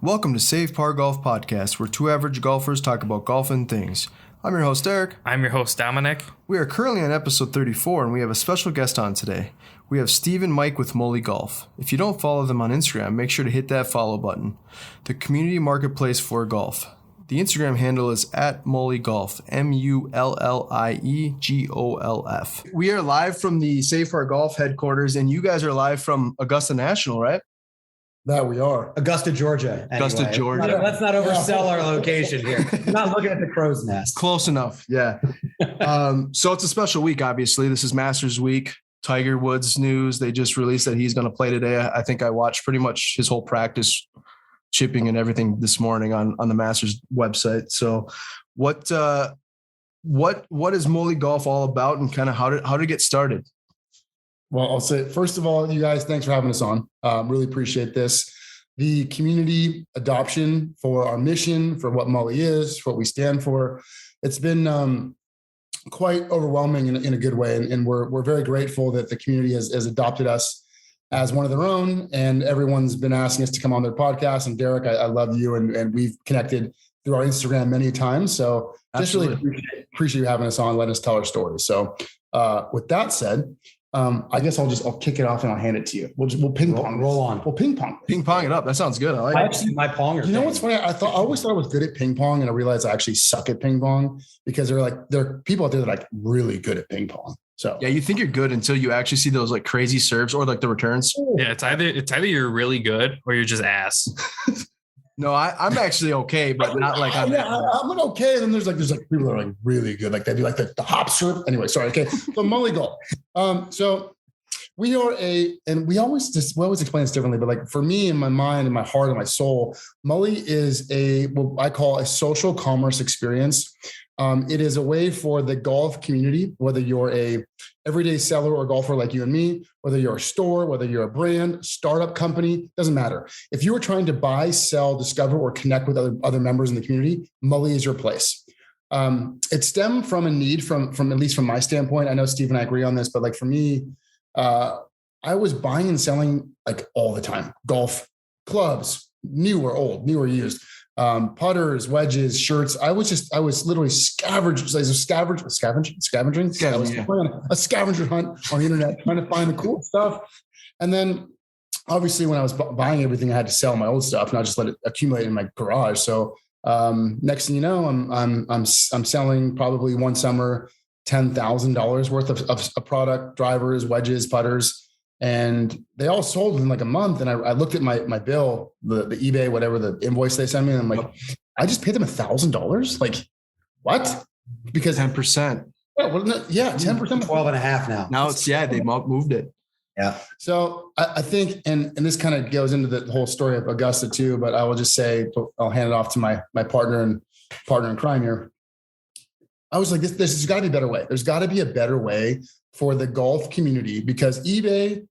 Welcome to Save Par Golf Podcast, where two average golfers talk about golf and things. I'm your host, Eric. I'm your host, Dominic. We are currently on episode 34, and we have a special guest on today. We have Steve and Mike with MULLIE Golf. If you don't follow them on Instagram, make sure to hit that follow button. The community marketplace for golf. The Instagram handle is at MULLIE Golf, MULLIE-GOLF. We are live from the Save Par Golf headquarters, and you guys are live from Augusta National, right? That we are. Augusta, Georgia. Augusta, Georgia. Let's not oversell our location here. I'm not looking at the crow's nest. Close enough, yeah. So it's a special week, obviously. This is Masters Week. Tiger Woods news. They just released that he's going to play today. I think I watched pretty much his whole practice, chipping and everything this morning on the Masters website. So what is MULLIE Golf all about, and kind of how did it get started? Well, I'll say, first of all, you guys, thanks for having us on. Really appreciate this. The community adoption for our mission, for what MULLIE is, for what we stand for. It's been quite overwhelming in a good way. And we're very grateful that the community has adopted us as one of their own. And everyone's been asking us to come on their podcast. And Derek, I love you. And we've connected through our Instagram many times. So just really appreciate you having us on, letting us tell our story. So with that said, I guess I'll kick it off and I'll hand it to you. We'll ping pong. Roll on. We'll ping pong it up. That sounds good. I like I it. actually my ponger. You know what's funny? I always thought I was good at ping pong, and I realized I actually suck at ping pong because there are people out there that are like really good at ping pong. So yeah, you think you're good until you actually see those like crazy serves or like the returns. Yeah, it's either you're really good or you're just ass. No, I'm actually okay, but not like I'm. Yeah, I'm okay. And then there's people that are like really good, like they do like the hop serve. Anyway, sorry. Okay, so MULLIE Golf. So we are we always explain this differently, but like for me, in my mind, in my heart, and my soul, MULLIE is what I call a social commerce experience. It is a way for the golf community, whether you're a everyday seller or golfer like you and me, whether you're a store, whether you're a brand, startup company, doesn't matter. If you are trying to buy, sell, discover, or connect with other members in the community, MULLIE is your place. It stemmed from a need from at least from my standpoint. I know Steve and I agree on this, but like for me, I was buying and selling like all the time. Golf clubs, new or old, new or used, putters, wedges, shirts. I was literally scavenging. A scavenger hunt on the internet, trying to find the cool stuff. And then obviously when I was buying everything, I had to sell my old stuff, not just let it accumulate in my garage. So next thing you know, I'm selling probably one summer $10,000 worth of product, drivers, wedges, putters, and they all sold in like a month. And I looked at my bill, the eBay, whatever the invoice they sent me, and I'm like, I just paid them $1,000. Like, what? Because 10%. Yeah, 10%. 12 and a half now. Now it's they moved it. Yeah. So I think, and this kind of goes into the whole story of Augusta too, but I will just say, I'll hand it off to my partner in crime here. I was like, this has got to be a better way. There's got to be a better way for the golf community, because eBay,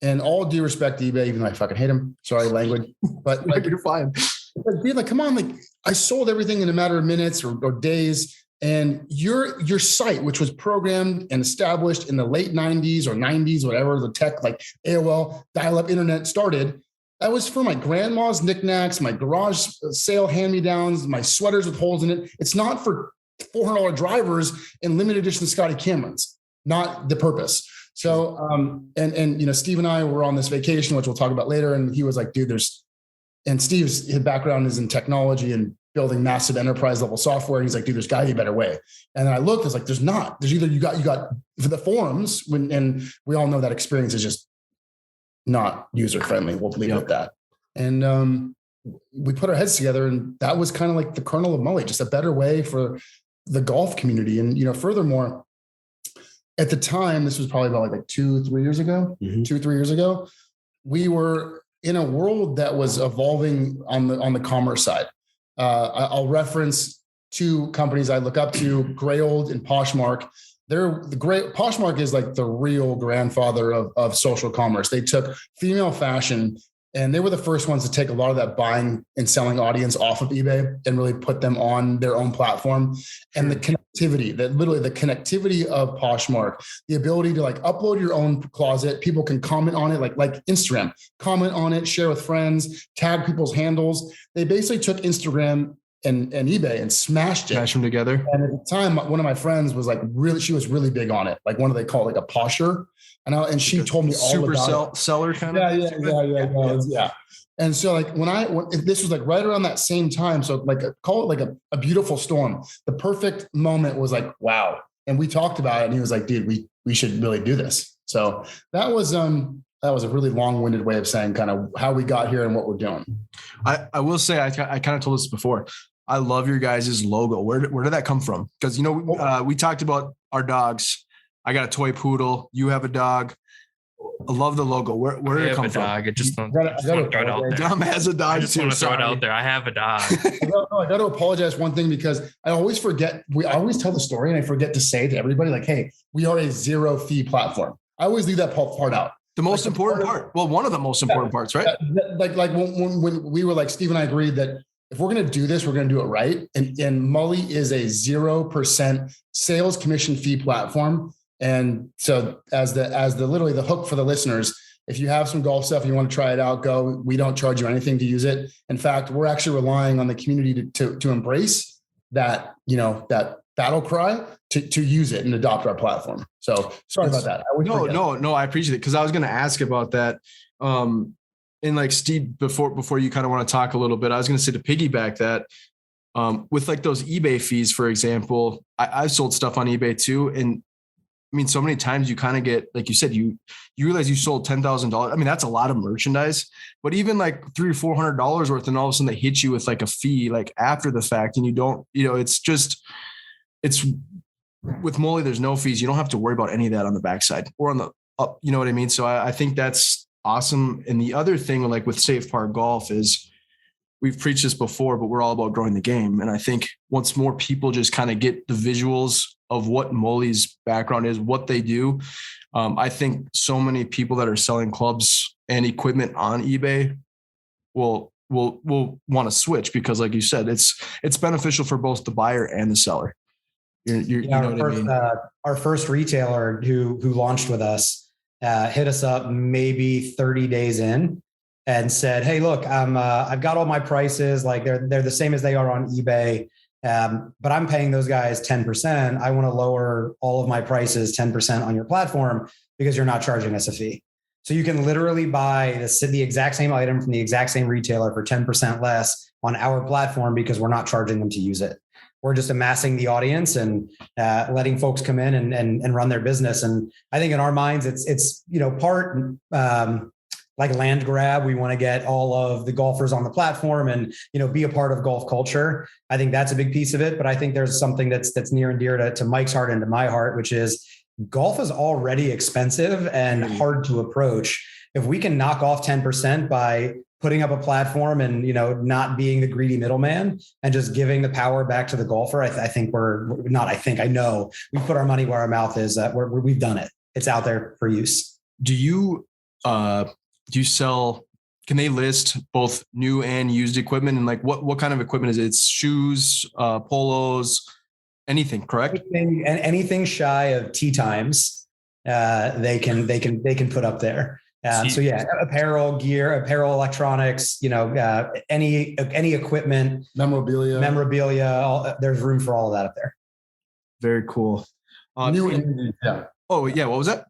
and all due respect to eBay, even though I fucking hate them, sorry, language, but like, you're fine. Be like, come on, like I sold everything in a matter of minutes or days. And your site, which was programmed and established in the late 90s or 90s, whatever the tech like AOL dial-up internet started, that was for my grandma's knickknacks, my garage sale hand-me-downs, my sweaters with holes in it. It's not for $400 drivers and limited edition Scotty Camerons, not the purpose. So, and you know, Steve and I were on this vacation, which we'll talk about later. And he was like, dude, and Steve's his background is in technology and building massive enterprise level software. And he's like, dude, there's gotta be a better way. And then I looked, I was like, there's not. There's either you got for the forums and we all know that experience is just not user friendly. We'll leave it at that. And we put our heads together, and that was kind of like the kernel of MULLIE, just a better way for the golf community. And, you know, furthermore, at the time, this was probably about like 2-3 years ago, 2-3 years ago, we were in a world that was evolving on the commerce side. I'll reference two companies I look up to, Grey Old and Poshmark. Poshmark is like the real grandfather of social commerce. They took female fashion And they were the first ones to take a lot of that buying and selling audience off of eBay and really put them on their own platform. And the connectivity, that literally the connectivity of Poshmark, the ability to like upload your own closet. People can comment on it, like Instagram, comment on it, share with friends, tag people's handles. They basically took Instagram and eBay and smashed it. Smash them together. And at the time, one of my friends was like she was really big on it. Like what do they call it? Like a posher. And she told me all about it. Seller kind of. Yeah. And so like when this was like right around that same time. So like call it like a beautiful storm. The perfect moment was like, wow. And we talked about it and he was like, dude, we should really do this. So that was a really long-winded way of saying kind of how we got here and what we're doing. I will say, I kind of told this before. I love your guys' logo. Where did that come from? Because, we talked about our dogs. I got a toy poodle. You have a dog. I love the logo. Where did it come from? I just want I to throw it out there. Dom has a dog. I just want to throw it out there. I have a dog. I got to apologize one thing because I always forget. I always tell the story and I forget to say to everybody like, hey, we are a zero fee platform. I always leave that part out. The most important part. Well, one of the most important parts, right? Like when we were like, Steve and I agreed that if we're going to do this, we're going to do it right. And MULLIE is a 0% sales commission fee platform. And so as the literally the hook for the listeners, if you have some golf stuff, you want to try it out, go. We don't charge you anything to use it. In fact, we're actually relying on the community to embrace that, that battle cry to use it and adopt our platform. So sorry about that. No, I appreciate it. Cause I was going to ask about that. And like Steve, before you kind of want to talk a little bit, I was going to say to piggyback that, with like those eBay fees, for example, I've sold stuff on eBay too. And I mean, so many times you kind of get, like you said, you realize you sold $10,000. I mean, that's a lot of merchandise, but even like $300 or $400 worth, and all of a sudden they hit you with like a fee, like after the fact, and you don't, it's with MULLIE, there's no fees. You don't have to worry about any of that on the backside or on the up. You know what I mean? So I think that's awesome. And the other thing, like with Safe Park Golf, is we've preached this before, but we're all about growing the game. And I think once more people just kind of get the visuals of what MULLIE's background is, what they do, I think so many people that are selling clubs and equipment on eBay will want to switch because, like you said, it's beneficial for both the buyer and the seller. You know what I mean? Our first retailer who launched with us hit us up maybe 30 days in and said, "Hey, look, I've got all my prices. Like they're the same as they are on eBay, but I'm paying those guys 10%. I want to lower all of my prices 10% on your platform because you're not charging us a fee. So you can literally buy the exact same item from the exact same retailer for 10% less on our platform because we're not charging them to use it. We're just amassing the audience and letting folks come in and run their business. And I think in our minds, it's part like land grab. We want to get all of the golfers on the platform and be a part of golf culture. I think that's a big piece of it. But I think there's something that's near and dear to Mike's heart and to my heart, which is golf is already expensive and hard to approach. If we can knock off 10% by putting up a platform and, not being the greedy middleman and just giving the power back to the golfer, I know we put our money where our mouth is. We've done it. It's out there for use. Do you sell, can they list both new and used equipment? And like, what kind of equipment is it? It's shoes, polos, anything, correct? Anything shy of tee times, they can put up there. So yeah, apparel, gear, apparel, electronics, any equipment, memorabilia, there's room for all of that up there. Very cool. New and used, yeah. Oh yeah. What was that?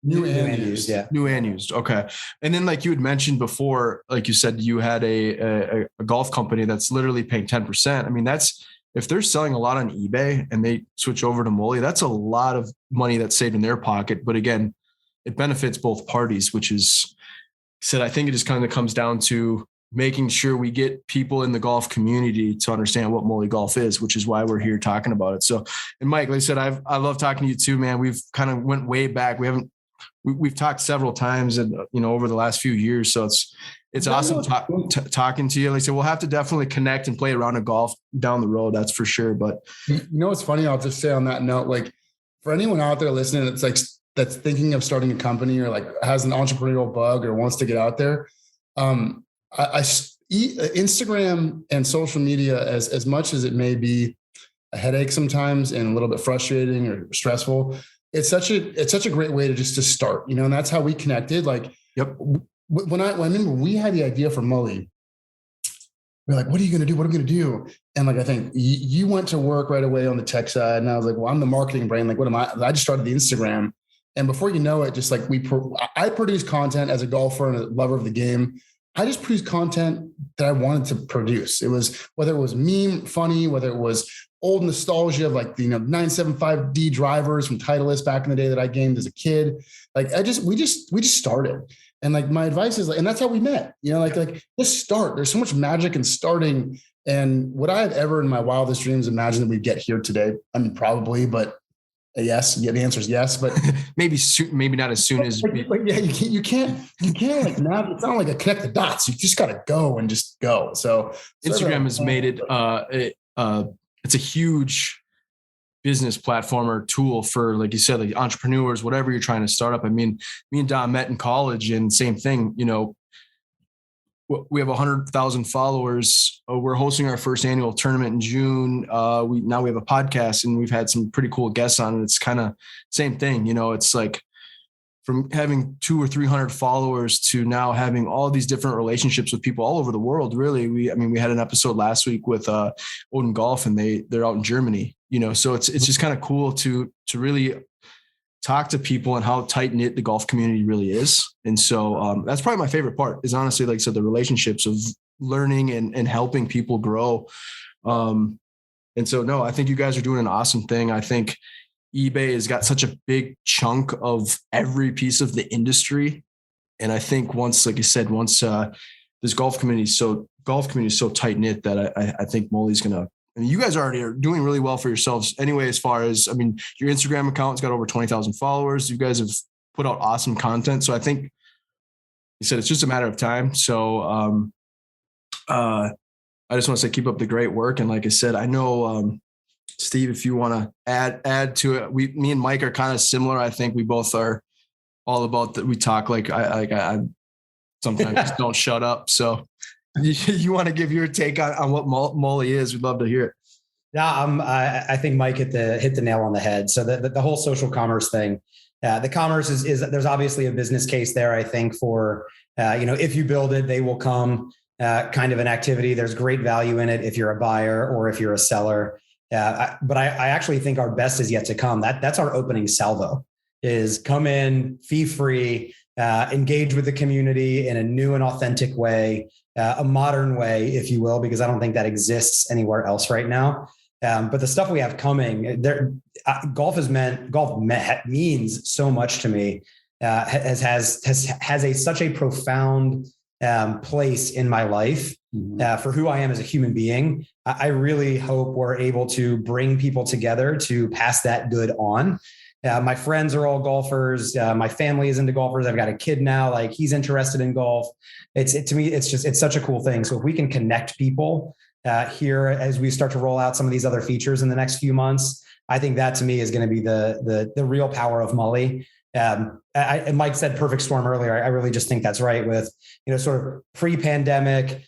New and used. Yeah. New and used. Okay. And then like you had mentioned before, like you said, you had a golf company that's literally paying 10%. I mean, if they're selling a lot on eBay and they switch over to MULLIE, that's a lot of money that's saved in their pocket. But again, it benefits both parties, which is said, I think it just kind of comes down to making sure we get people in the golf community to understand what MULLIE Golf is, which is why we're here talking about it. So, and Mike, like I said, I love talking to you too, man. We've kind of went way back. We've talked several times and, over the last few years. So it's awesome talking to you. Like I said, we'll have to definitely connect and play a round of golf down the road. That's for sure. But what's funny? I'll just say on that note, like for anyone out there listening, that's thinking of starting a company or like has an entrepreneurial bug or wants to get out there, Instagram and social media, as much as it may be a headache sometimes and a little bit frustrating or stressful, it's such a great way to start, and that's how we connected. Like, Yep. When I remember we had the idea for MULLIE, we're like, what are you going to do? What are we going to do? And like, I think you went to work right away on the tech side, and I was like, well, I'm the marketing brain. Like, what am I? I just started the Instagram. And before you know it, just like I produce content as a golfer and a lover of the game. I just produced content that I wanted to produce. It was, whether it was meme funny, whether it was old nostalgia of like the 975D drivers from Titleist back in the day that I gamed as a kid. Like we just started. And like my advice is like, and that's how we met, like just start. There's so much magic in starting. And would I have ever in my wildest dreams imagined that we'd get here today? I mean, probably, but yes. Yeah, the answer is yes, but maybe soon, maybe not as soon as. Yeah, you can't like now. It's not like a connect the dots. You just got to go and just go. So Instagram has made it. It's a huge business platform or tool for, like you said, like entrepreneurs, whatever you're trying to start up. I mean, me and Don met in college, and same thing. We have 100,000 followers. We're hosting our first annual tournament in June. We have a podcast, and we've had some pretty cool guests on. And it's kind of same thing. It's like from having 200 or 300 followers to now having all these different relationships with people all over the world. Really, we had an episode last week with MULLIE Golf, and they're out in Germany. So it's just kind of cool to really talk to people and how tight knit the golf community really is. And so that's probably my favorite part, is honestly, like I said, the relationships of learning and helping people grow. And so, no, I think you guys are doing an awesome thing. I think eBay has got such a big chunk of every piece of the industry. And I think once, like you said, this golf community is so tight knit that I think MULLIE's going to, you guys already are doing really well for yourselves anyway, as far as, your Instagram account's got over 20,000 followers. You guys have put out awesome content. So I think you said it's just a matter of time. So I just want to say, keep up the great work. And like I said, I know, Steve, if you want to add to it, me and Mike are kind of similar. I think we both are all about that. We talk like I sometimes just don't shut up. So you want to give your take on what MULLIE is? We'd love to hear it. Yeah, I think Mike hit the nail on the head. So the whole social commerce thing, the commerce is there's obviously a business case there. I think for if you build it, they will come. Kind of an activity. There's great value in it if you're a buyer or if you're a seller. But I actually think our best is yet to come. That's our opening salvo, is come in, fee free, engage with the community in a new and authentic way, a modern way, if you will, because I don't think that exists anywhere else right now. But the stuff we have coming, golf means so much to me. Has such a profound place in my life for who I am as a human being. I really hope we're able to bring people together to pass that good on. My friends are all golfers. My family is into golfers. I've got a kid now, like he's interested in golf. To me, it's such a cool thing. So if we can connect people here as we start to roll out some of these other features in the next few months, I think that to me is going to be the real power of MULLIE. And Mike said perfect storm earlier. I really just think that's right. With, sort of pre-pandemic,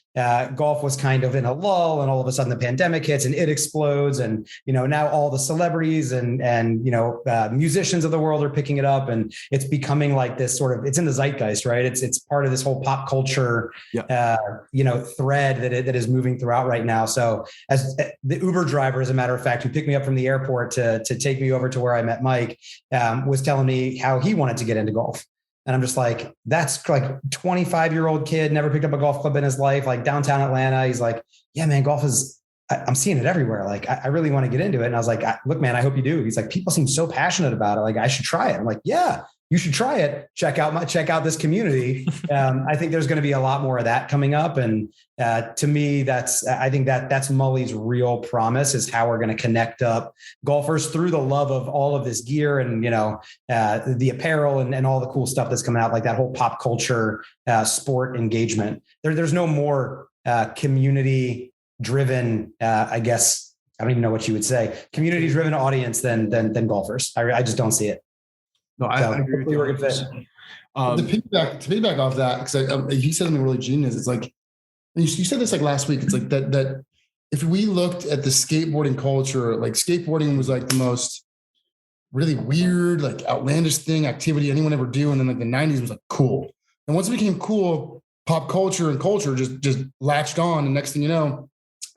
golf was kind of in a lull, and all of a sudden the pandemic hits and it explodes. And, now all the celebrities and musicians of the world are picking it up, and it's becoming like this sort of, it's in the zeitgeist, right? It's part of this whole pop culture, thread that is moving throughout right now. So as the Uber driver, as a matter of fact, who picked me up from the airport to take me over to where I met Mike, was telling me how he wanted to get into golf. And I'm just like, that's like 25-year-old kid, never picked up a golf club in his life, like downtown Atlanta. He's like, yeah, man, golf is, I'm seeing it everywhere. Like, I really want to get into it. And I was like, look, man, I hope you do. He's like, people seem so passionate about it. Like, I should try it. I'm like, yeah, you should try it. Check out this community. I think there's going to be a lot more of that coming up. And to me, I think that's MULLIE's real promise, is how we're going to connect up golfers through the love of all of this gear and, the apparel and all the cool stuff that's coming out, like that whole pop culture sport engagement. There's no more community driven, I guess, I don't even know what you would say, community driven audience than golfers. I just don't see it. No, I agree with you. To piggyback off that, because he said something really genius. It's like, you said this like last week. It's like that if we looked at the skateboarding culture, like skateboarding was like the most really weird, like outlandish activity anyone ever do. And then like the 90s was like cool. And once it became cool, pop culture and culture just latched on. And next thing you know,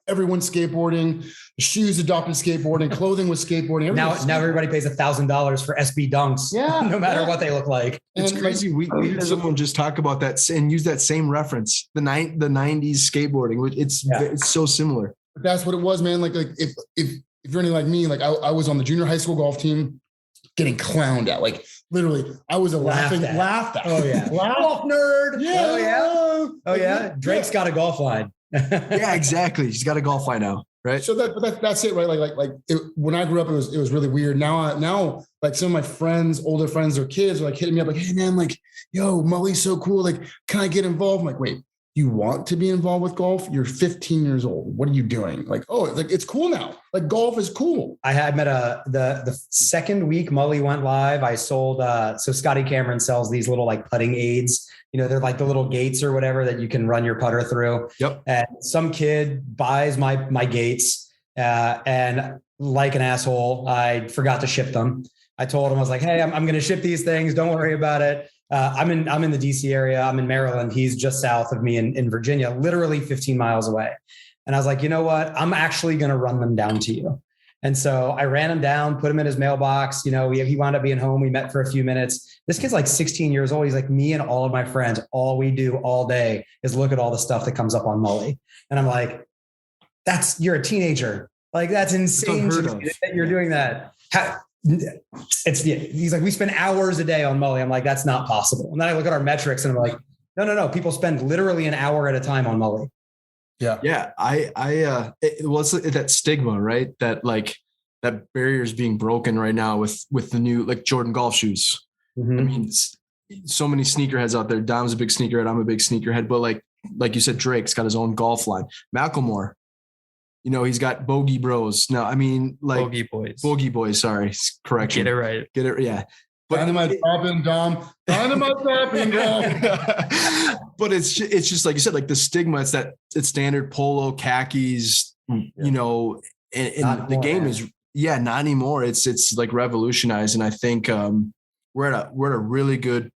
everyone's skateboarding, the shoes adopted skateboarding, clothing was skateboarding. Now everybody pays $1,000 for SB dunks, no matter what they look like. It's crazy. We heard someone just talk about that and use that same reference, the 90s skateboarding, which it's so similar. That's what it was, man. Like if you're anything like me, like I was on the junior high school golf team, getting clowned at. Like literally, I was laughed at. Oh yeah, golf nerd. Yeah. Oh yeah. Drake's got a golf line. Yeah, exactly. He's got a golf line now, right? So that's it, right? Like when I grew up, it was really weird. Now, like some of my friends, older friends, or kids are like hitting me up, like, "Hey man, like, yo, Mullie's so cool. Like, can I get involved?" I'm like, wait. You want to be involved with golf? You're 15 years old. What are you doing? Like, oh, like it's cool now. Like golf is cool. I had met the second week Mullie went live. I sold so Scotty Cameron sells these little like putting aids. You know, they're like the little gates or whatever that you can run your putter through. Yep. And some kid buys my gates, and like an asshole, I forgot to ship them. I told him, I was like, hey, I'm going to ship these things. Don't worry about it. I'm in the DC area. I'm in Maryland. He's just south of me in Virginia, literally 15 miles away. And I was like, you know what? I'm actually going to run them down to you. And so I ran him down, put him in his mailbox. You know, he wound up being home. We met for a few minutes. This kid's like 16 years old. He's like, me and all of my friends, all we do all day is look at all the stuff that comes up on Mullie. And I'm like, you're a teenager. Like, that's insane that you're doing that. He's like, we spend hours a day on Mullie. I'm like, that's not possible. And then I look at our metrics and I'm like, no. People spend literally an hour at a time on Mullie. Yeah. Yeah. What's that stigma, right? That like that barrier is being broken right now with the new like Jordan golf shoes. Mm-hmm. I mean, so many sneakerheads out there. Dom's a big sneakerhead. I'm a big sneakerhead, but like you said, Drake's got his own golf line. Macklemore, you know, he's got Bogey Bros. No, I mean, like Bogey Boys. Sorry, correction. Get it right. Yeah. But Dynamite popping, Dom. Dynamite popping, Dom. But it's just like you said, like the stigma. It's standard polo, khakis. You know, and the game is not anymore. It's like revolutionized, and I think we're at a really good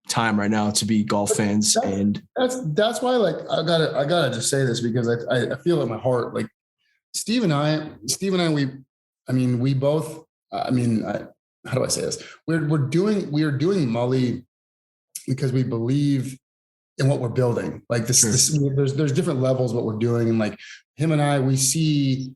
time right now to be golf fans. And that's why, like, I gotta just say this because I feel it in my heart. Like Steve and I, we both. How do I say this? We are doing Mullie because we believe in what we're building. Like this, there's different levels of what we're doing, and like him and I, we see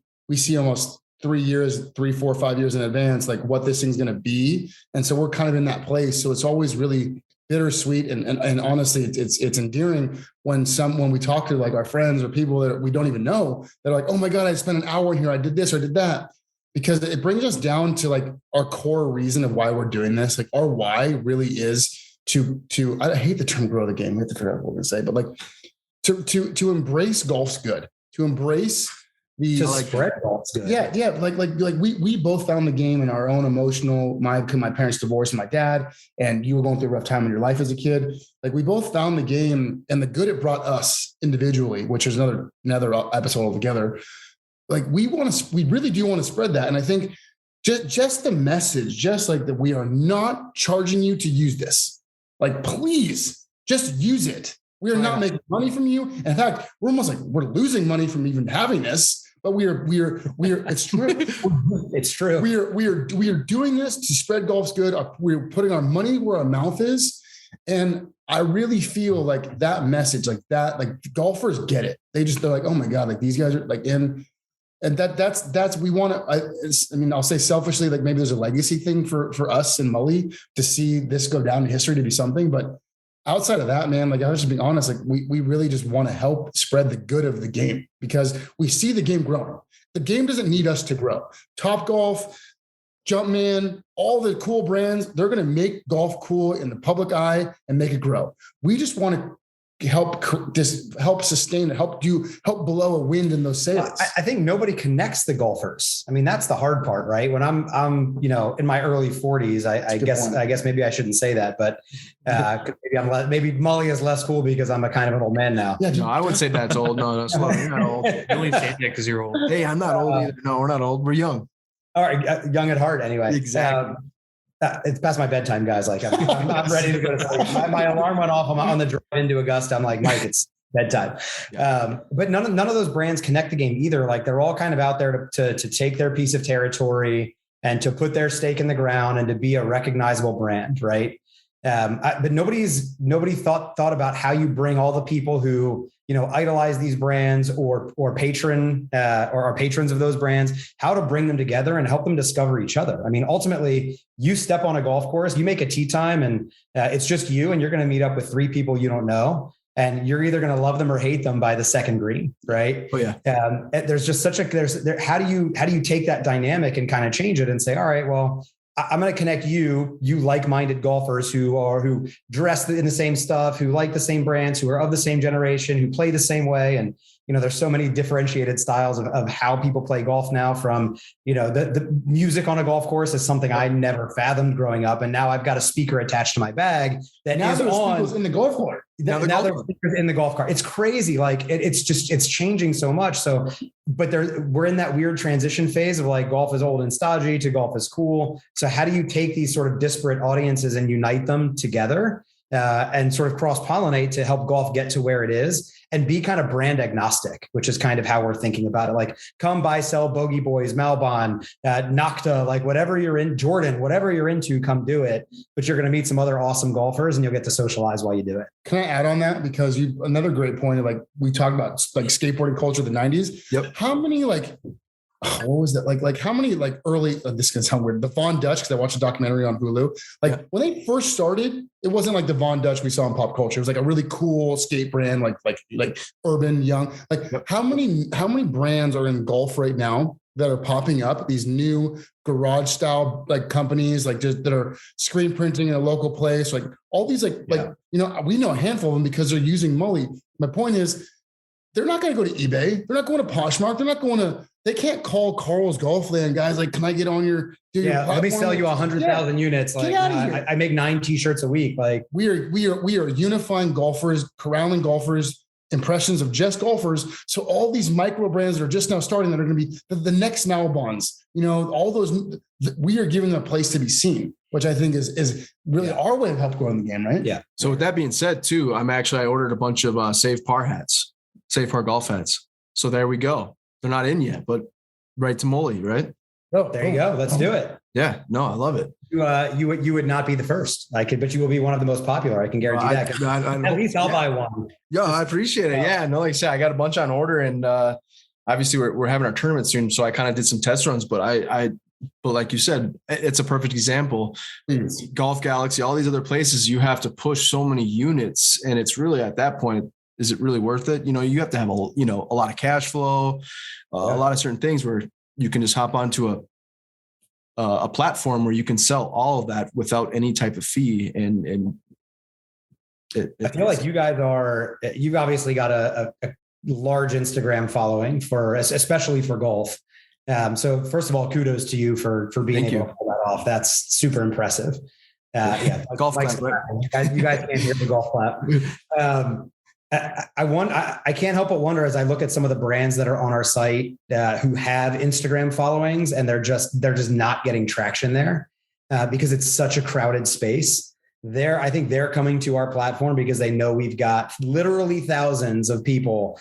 almost 3, 4, 5 years in advance, like what this thing's going to be, and so we're kind of in that place. So it's always really bittersweet, and honestly, it's endearing when we talk to like our friends or people that we don't even know. They're like, "Oh my God, I spent an hour in here. I did this or did that." Because it brings us down to like our core reason of why we're doing this. Like our why really is to I hate the term grow the game. We have to figure out what we're gonna say, but like to embrace golf's good, to embrace spread golf's good. Yeah. Like we both found the game in our own emotional. My parents divorced and my dad, and you were going through a rough time in your life as a kid. Like we both found the game and the good it brought us individually, which is another episode altogether. Like we really do want to spread that. And I think just the message, just like that we are not charging you to use this. Like, please just use it. We are not making money from you. And in fact, we're almost like we're losing money from even having this, but we are, it's true. It's true. We are doing this to spread golf's good. We're putting our money where our mouth is. And I really feel like that message, like that, like golfers get it. They're like, oh my God, like these guys are like in. And that's we want to. I'll say selfishly, like maybe there's a legacy thing for us and Mullie to see this go down in history to be something. But outside of that, man, like I was just being honest, like we really just want to help spread the good of the game because we see the game growing. The game doesn't need us to grow. Topgolf, Jumpman, all the cool brands, they're going to make golf cool in the public eye and make it grow. We just want to help sustain it, help blow a wind in those sails? I think nobody connects the golfers. I mean, that's the hard part, right? When I'm in my early 40s, I guess maybe I shouldn't say that, but maybe Mullie is less cool because I'm a kind of an old man now. Yeah, no, I wouldn't say that's old. No, slow. You're not old. You only say that because you're old. Hey, I'm not old either. No, we're not old. We're young. All right, young at heart, anyway. Exactly. It's past my bedtime, guys. Like I'm ready to go to sleep. My alarm went off. I'm on the drive into Augusta. I'm like, Mike, it's bedtime. But none of those brands connect the game either. Like they're all kind of out there to take their piece of territory and to put their stake in the ground and to be a recognizable brand, right? But nobody thought about how you bring all the people who idolize these brands or patron or are patrons of those brands, how to bring them together and help them discover each other. I mean, ultimately, you step on a golf course, you make a tee time, and it's just you, and you're going to meet up with 3 people you don't know, and you're either going to love them or hate them by the second green, right? Oh yeah. There's just how do you take that dynamic and kind of change it and say, all right, well, I'm going to connect you like-minded golfers who dress in the same stuff, who like the same brands, who are of the same generation, who play the same way. And, there's so many differentiated styles of how people play golf now. From, the music on a golf course is something I never fathomed growing up. And now I've got a speaker attached to my bag that now is on in the golf cart. Now there's speakers in the golf cart. It's crazy. Like it's changing so much. So, but we're in that weird transition phase of like golf is old and stodgy to golf is cool. So how do you take these sort of disparate audiences and unite them together and sort of cross-pollinate to help golf get to where it is and be kind of brand agnostic, which is kind of how we're thinking about it. Like come buy, sell Bogey Boys, Malbon, Nocta, like whatever you're in, Jordan, whatever you're into, come do it. But you're going to meet some other awesome golfers and you'll get to socialize while you do it. Can I add on that? Because another great point of like, we talked about like skateboarding culture of the 90s. Yep. How many what was that? Like how many early, this can sound weird, the Von Dutch, because I watched a documentary on Hulu. When they first started, it wasn't like the Von Dutch we saw in pop culture. It was like a really cool skate brand, like urban, young. How many brands are in golf right now that are popping up? These new garage style companies that are screen printing in a local place. Like all these we know a handful of them because they're using Mullie. My point is, they're not going to go to eBay. They're not going to Poshmark. They can't call Carl's Golfland guys. Like, can I get on your let me sell you 100,000 units. Like, I make 9 t-shirts a week. Like we are unifying golfers, corralling golfers, impressions of just golfers. So all these micro brands that are just now starting that are going to be the next Malbons, all those, we are giving them a place to be seen, which I think is really our way of help growing the game. Right. Yeah. So with that being said too, I ordered a bunch of Save Par hats, Save Par golf hats. So there we go. They're not in yet, but right to Mullie, right? Oh, there you go. Let's do it. Yeah, no, I love it. You would not be the first, but you will be one of the most popular. I can guarantee that. At least I'll buy one. Yeah, I appreciate it. Yeah, no, like I said, I got a bunch on order, and obviously we're having our tournament soon, so I kind of did some test runs. But but like you said, it's a perfect example. Golf Galaxy, all these other places, you have to push so many units, and it's really at that point, is it really worth it? You have to have a lot of cash flow, a lot of certain things where you can just hop onto a platform where you can sell all of that without any type of fee. I feel like you've obviously got a large Instagram following especially for golf. So first of all, kudos to you for being able to pull that off. That's super impressive. Golf clap, right? You guys can't hear the golf clap. I can't help but wonder as I look at some of the brands that are on our site who have Instagram followings, and they're just not getting traction there because it's such a crowded space. I think they're coming to our platform because they know we've got literally thousands of people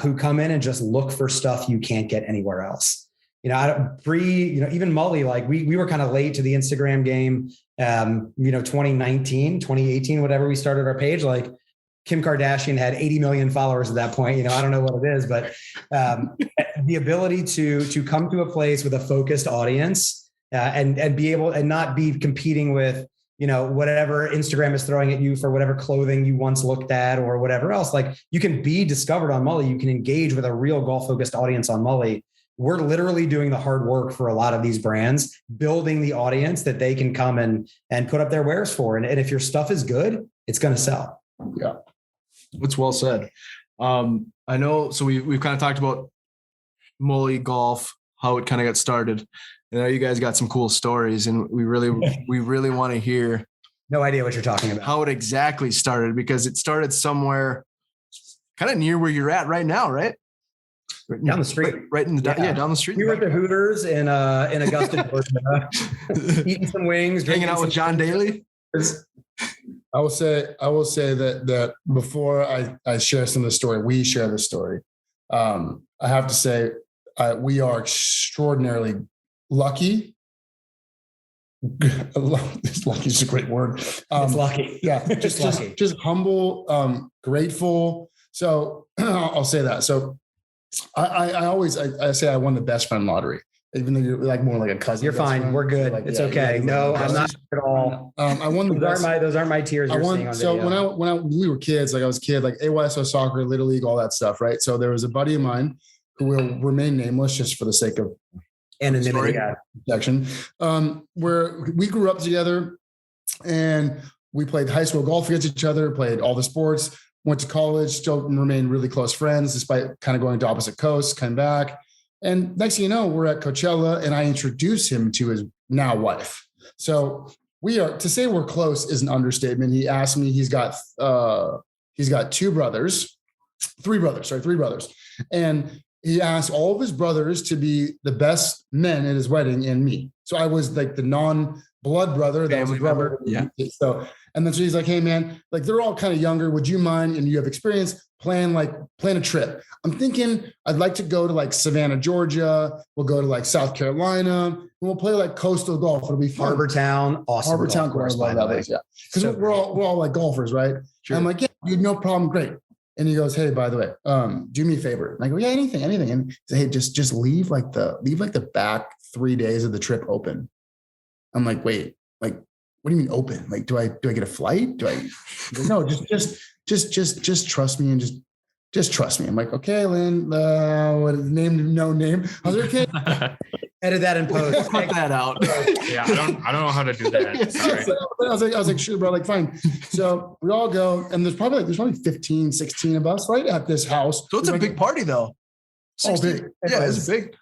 who come in and just look for stuff you can't get anywhere else. Even Mullie, like we were kind of late to the Instagram game. 2019, 2018, whatever, we started our page. Like Kim Kardashian had 80 million followers at that point. I don't know what it is, but the ability to come to a place with a focused audience and be able and not be competing with, whatever Instagram is throwing at you for whatever clothing you once looked at or whatever else. Like you can be discovered on Mullie. You can engage with a real golf focused audience on Mullie. We're literally doing the hard work for a lot of these brands, building the audience that they can come and put up their wares for. And if your stuff is good, it's going to sell. Yeah. It's well said. I know. So we've kind of talked about MULLIE Golf, how it kind of got started. I know you guys got some cool stories, and we really want to hear. No idea what you're talking about. How it exactly started, because it started somewhere kind of near where you're at right now, right? Down the street. Right in the down the street. We were at the Hooters in Augusta, Georgia, eating some wings, hanging out with John Daly. I will say that before I share some of the story, we share the story. I have to say we are extraordinarily lucky. Lucky is a great word. It's lucky. Yeah, just humble, grateful. So I'll say that. So I always say I won the best friend lottery, even though you're like more like a cousin. You're fine. Friend. We're good. Like, it's okay. No, I'm not at all. I won the best. Those aren't my tears. You're seeing on so video. when we were kids, like I was a kid, like AYSO soccer, Little League, all that stuff, right? So there was a buddy of mine who will remain nameless just for the sake of anonymity protection, where we grew up together and we played high school golf against each other, played all the sports, went to college, still remained really close friends, despite kind of going to opposite coasts, came back. And next thing you know, we're at Coachella and I introduce him to his now wife. So we are, to say we're close is an understatement. He asked me, he's got three brothers. And he asked all of his brothers to be the best men at his wedding and me. So I was like the non-blood brother. That was his brother. Yeah. So, and then so he's like, hey man, like they're all kind of younger. Would you mind? And you have experience, plan a trip. I'm thinking I'd like to go to like Savannah, Georgia. We'll go to like South Carolina and we'll play like coastal golf. It'll be fun. Harbor Town, awesome. Harbor Town, course, by the way. Yeah. Because So we're all like golfers, right? Sure. And I'm like, yeah, dude, no problem. Great. And he goes, hey, by the way, do me a favor. And I go, yeah, anything. And he said, hey, just leave the back 3 days of the trip open. I'm like, wait, like, what do you mean open? Like, do I get a flight? No, just trust me and just trust me. I'm like, okay, Lynn, what is name? No name. I was like, okay. Edit that in post. Cut that out. Yeah, I don't know how to do that. Sorry. I was like, sure, bro, like fine. So we all go, and there's probably 15, 16 of us right at this house. So it's a big party though. Oh, big. Yeah, it's big.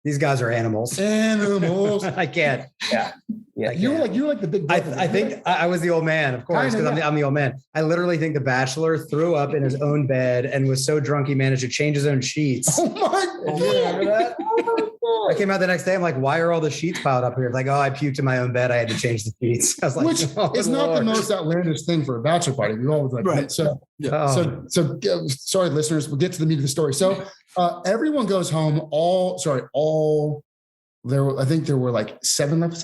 These guys are animals. Animals. I can't. Yeah. You were like the big brother. I think I was the old man, of course, because I'm the old man. I literally think the Bachelor threw up in his own bed and was so drunk he managed to change his own sheets. Oh my God. Remember that? I came out the next day. I'm like, why are all the sheets piled up here? Like, oh, I puked in my own bed. I had to change the sheets. I was like, which is not the most outlandish thing for a bachelor party. We always like, right. So sorry, listeners. We'll get to the meat of the story. So everyone goes home. I think there were like seven left.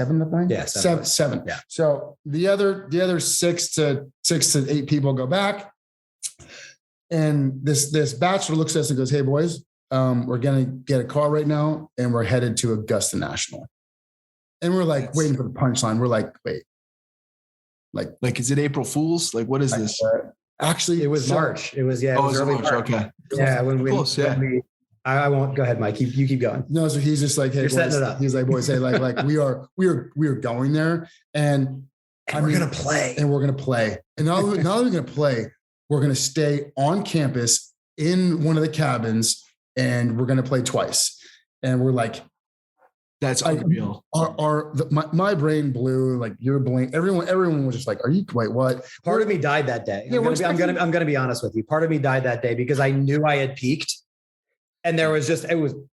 Yeah, seven. Yeah. So the other 6 to 8 people go back, and this bachelor looks at us and goes, "Hey boys, we're gonna get a car right now, and we're headed to Augusta National." And we're like waiting for the punchline. We're like, wait, like is it April Fool's? Like, what is this? Actually, it was March. It was early March. Okay. Yeah, Close, I won't go ahead, Mike. You keep going. No, so he's just like, hey, You're boys, setting it up. He's like, boys, hey, like we are going there, and we're gonna play. And we're gonna play. And not only are we gonna play, we're gonna stay on campus in one of the cabins, and we're gonna play twice. And we're like, that's unreal. My brain blew, like your brain. Everyone was just like, are you, wait, what? Part of me died that day. Yeah, I'm gonna be honest with you. Part of me died that day because I knew I had peaked. And there was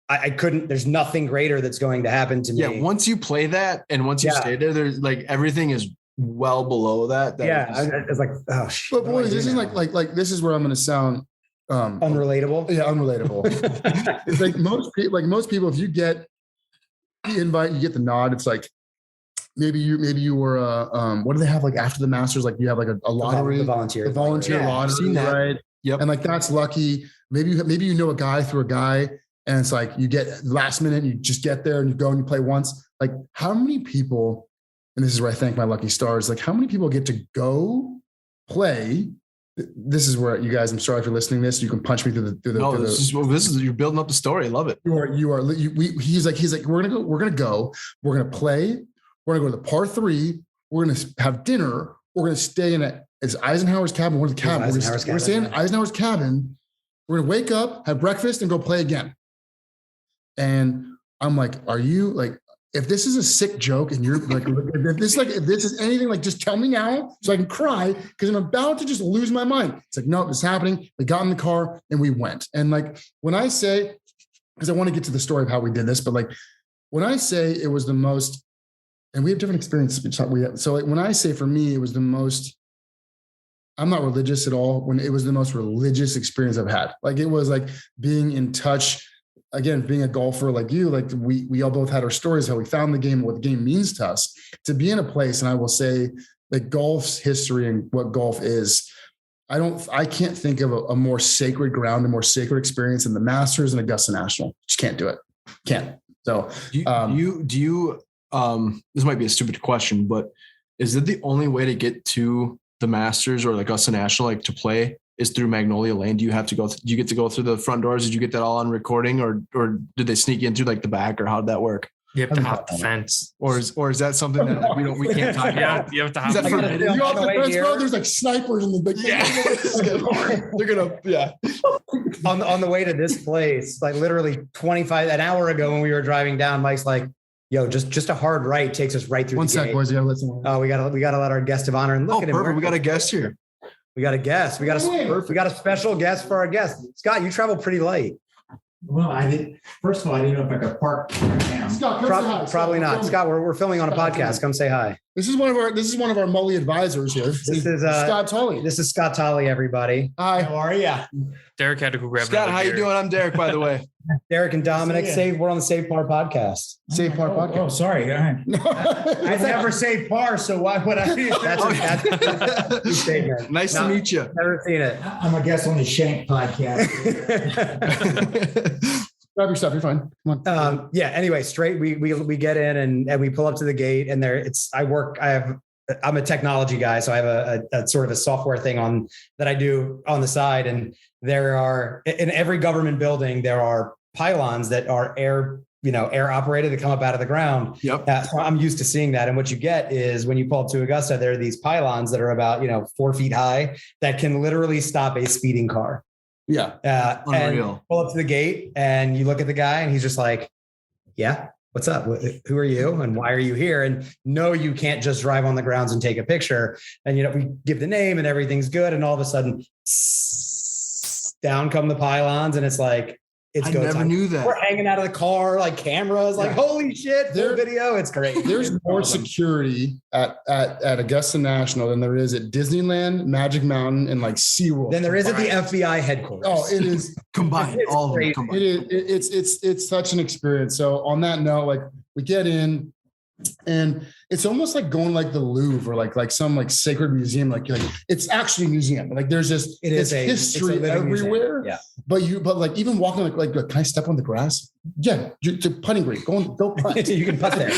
I couldn't, there's nothing greater that's going to happen to me. Yeah. Once you play that and once you stay there, there's like everything is well below that. It's like, oh shit. But boys, this is like this is where I'm going to sound unrelatable. Yeah, unrelatable. It's like most people, if you get the invite, you get the nod. It's like maybe you were what do they have like after the Masters? Like you have like a lottery, the volunteer lottery, I've seen that. right? Yep. And like that's lucky. Maybe you know a guy through a guy, and it's like you get last minute, and you just get there and you go and you play once. Like how many people, and this is where I thank my lucky stars, like how many people get to go play? This is where you guys, I'm sorry for listening to this. You can punch me through the. No, this is you're building up the story. I love it. He's like, we're gonna go, we're gonna play, we're gonna go to the par 3, we're gonna have dinner, we're gonna stay in a it's Eisenhower's cabin. We're the cabin. Eisenhower's We're cabin, staying in yeah. Eisenhower's cabin. We're gonna wake up, have breakfast, and go play again. And I'm like, are you like, if this is a sick joke and you're like, if this is anything, like, just tell me now so I can cry because I'm about to just lose my mind. It's like, no, this is happening. We got in the car and we went. And like, when I say, because I want to get to the story of how we did this, but like, when I say it was the most, and we have different experiences. So like, when I say for me, it was the most, I'm not religious at all. When it was the most religious experience I've had. Like, it was like being in touch. Again, being a golfer like you, like we all both had our stories, how we found the game, what the game means to us, to be in a place. And I will say that golf's history and what golf is, I can't think of a more sacred ground, a more sacred experience than the Masters and Augusta National. Just can't do it. Can't. So do you this might be a stupid question, but is it the only way to get to the Masters or like Augusta National, like to play, is through Magnolia Lane? Do you have to go? Do you get to go through the front doors? Did you get that all on recording, or did they sneak in through like the back, or how did that work? You have to hop the fence. Or is that something that we can't talk Yeah, about? you have to Is hop that the for- fence. you off on the the way fence, bro. here. There's like snipers in the big. They're gonna On the way to this place, like literally an hour ago when we were driving down, Mike's like, yo, just a hard right takes us right through One the sec, gate. boys. Yeah, listen. Oh, we gotta let our guest of honor and look Oh, at him. perfect. We got a guest here. We got a guest. We got a special guest for our guest. Scott, you travel pretty light. Well, I did. First of all, I didn't know if I could park right now. Scott, come say hi. Probably not. Scott, we're filming on a podcast. Come say hi. This is one of our MULLIE advisors here. This is Scott Tully. This is Scott Tolley, everybody. Hi. How are you? Derek had to go grab Scott, another how you beer. doing? I'm Derek, by the way. Derek and Dominic, See ya. we're on the Save Par podcast. Safe Park Oh, Podcast. sorry. I never say par, so why would I? That's a true statement. Nice No. to meet you. Never seen it. I'm a guest on the Shank podcast. Grab your stuff. You're fine. Come on. Yeah. Anyway, straight. We get in and we pull up to the gate, and I'm a technology guy, so I have a sort of a software thing on that I do on the side. And there are, in every government building, there are pylons that are air operated that come up out of the ground. Yep. So I'm used to seeing that. And what you get is when you pull up to Augusta, there are these pylons that are about 4 feet high that can literally stop a speeding car. Yeah. Unreal. And pull up to the gate and you look at the guy and he's just like, yeah, what's up? Who are you? And why are you here? And no, you can't just drive on the grounds and take a picture. And, we give the name and everything's good. And all of a sudden down come the pylons. And it's like, I never knew that. We're hanging out of the car, like cameras, like, holy shit, full video. It's great. There's more security at Augusta National than there is at Disneyland, Magic Mountain, and like SeaWorld. Then there is at the FBI headquarters. Oh, it is Combined. It's All of them crazy. combined. it's such an experience. So on that note, like we get in and it's almost like going like the Louvre or like some like sacred museum. Like it's actually a museum. Like there's just It's a history living museum. everywhere. Yeah. But like even walking like can I step on the grass? Yeah, to putting green. Go putt. You can putt there.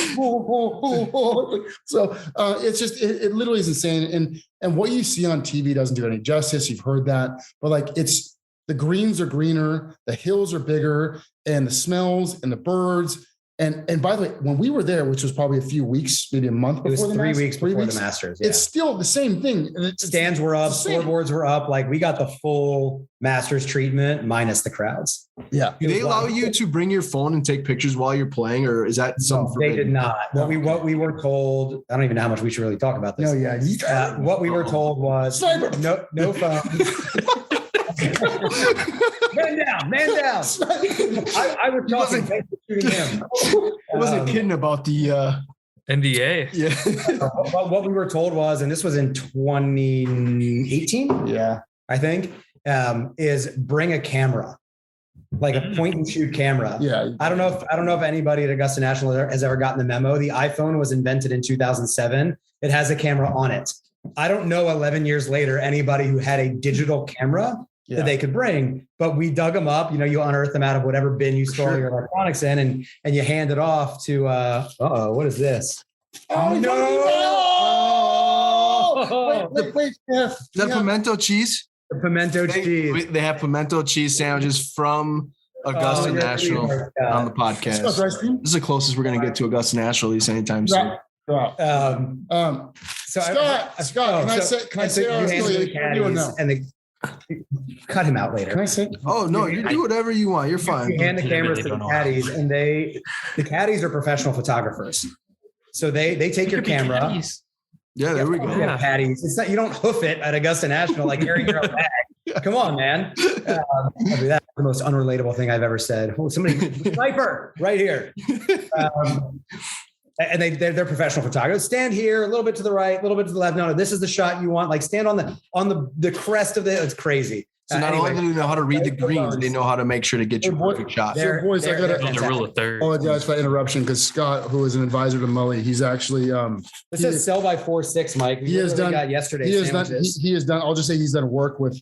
So it's just it literally is insane. And what you see on TV doesn't do any justice. You've heard that, but like it's the greens are greener, the hills are bigger, and the smells and the birds. And by the way, when we were there, which was probably a few weeks, maybe a month It was before the 3 Masters, weeks before the Masters. Yeah. it's still the same thing. And it's Stands were up, it's the same. scoreboards were up. Like we got the full Masters treatment minus the crowds. Yeah. Do they allow you to bring your phone and take pictures while you're playing, or is that something They forbidden? did not. What we were told, I don't even know how much we should really talk about this. No, yeah. What we were told was Sniper. no phones. Man down. I was talking shooting him. I wasn't kidding about the NDA. yeah. What we were told was, and this was in 2018, Yeah. I think, is bring a camera, like a point and shoot camera. Yeah. I don't know if anybody at Augusta National has ever gotten the memo. The iPhone was invented in 2007. It has a camera on it. I don't know 11 years later anybody who had a digital camera that they could bring, but we dug them up. You unearth them out of whatever bin you store your electronics in, and you hand it off to. What is this? Oh no! Wait, Jeff. Is that pimento cheese? The pimento cheese. They have pimento cheese sandwiches from Augusta you're National pretty on the Smells podcast. ice cream. This is the closest we're going to get to Augusta National at least anytime soon. So Scott, can I say you handle the caddies and cut him out later. Can I say? Oh no, you do whatever you want. You're fine. You hand the cameras to the caddies, and the caddies are professional photographers. So they take your camera. Yeah, there we go. Yeah, caddies. It's not, you don't hoof it at Augusta National like carrying your own bag. Come on, man. That's the most unrelatable thing I've ever said. Oh, somebody sniper right here. And they're professional photographers. Stand here, a little bit to the right, a little bit to the left. No, this is the shot you want. Like stand on the crest of the. It's crazy. So not only do they know how to read the greens, they know how to make sure to get your perfect shot. Boys, I got the rule of third. apologize for that interruption because Scott, who is an advisor to Mullie, he's actually This says sell by 4-6, Mike. He has done yesterday. He has done. I'll just say he's done work with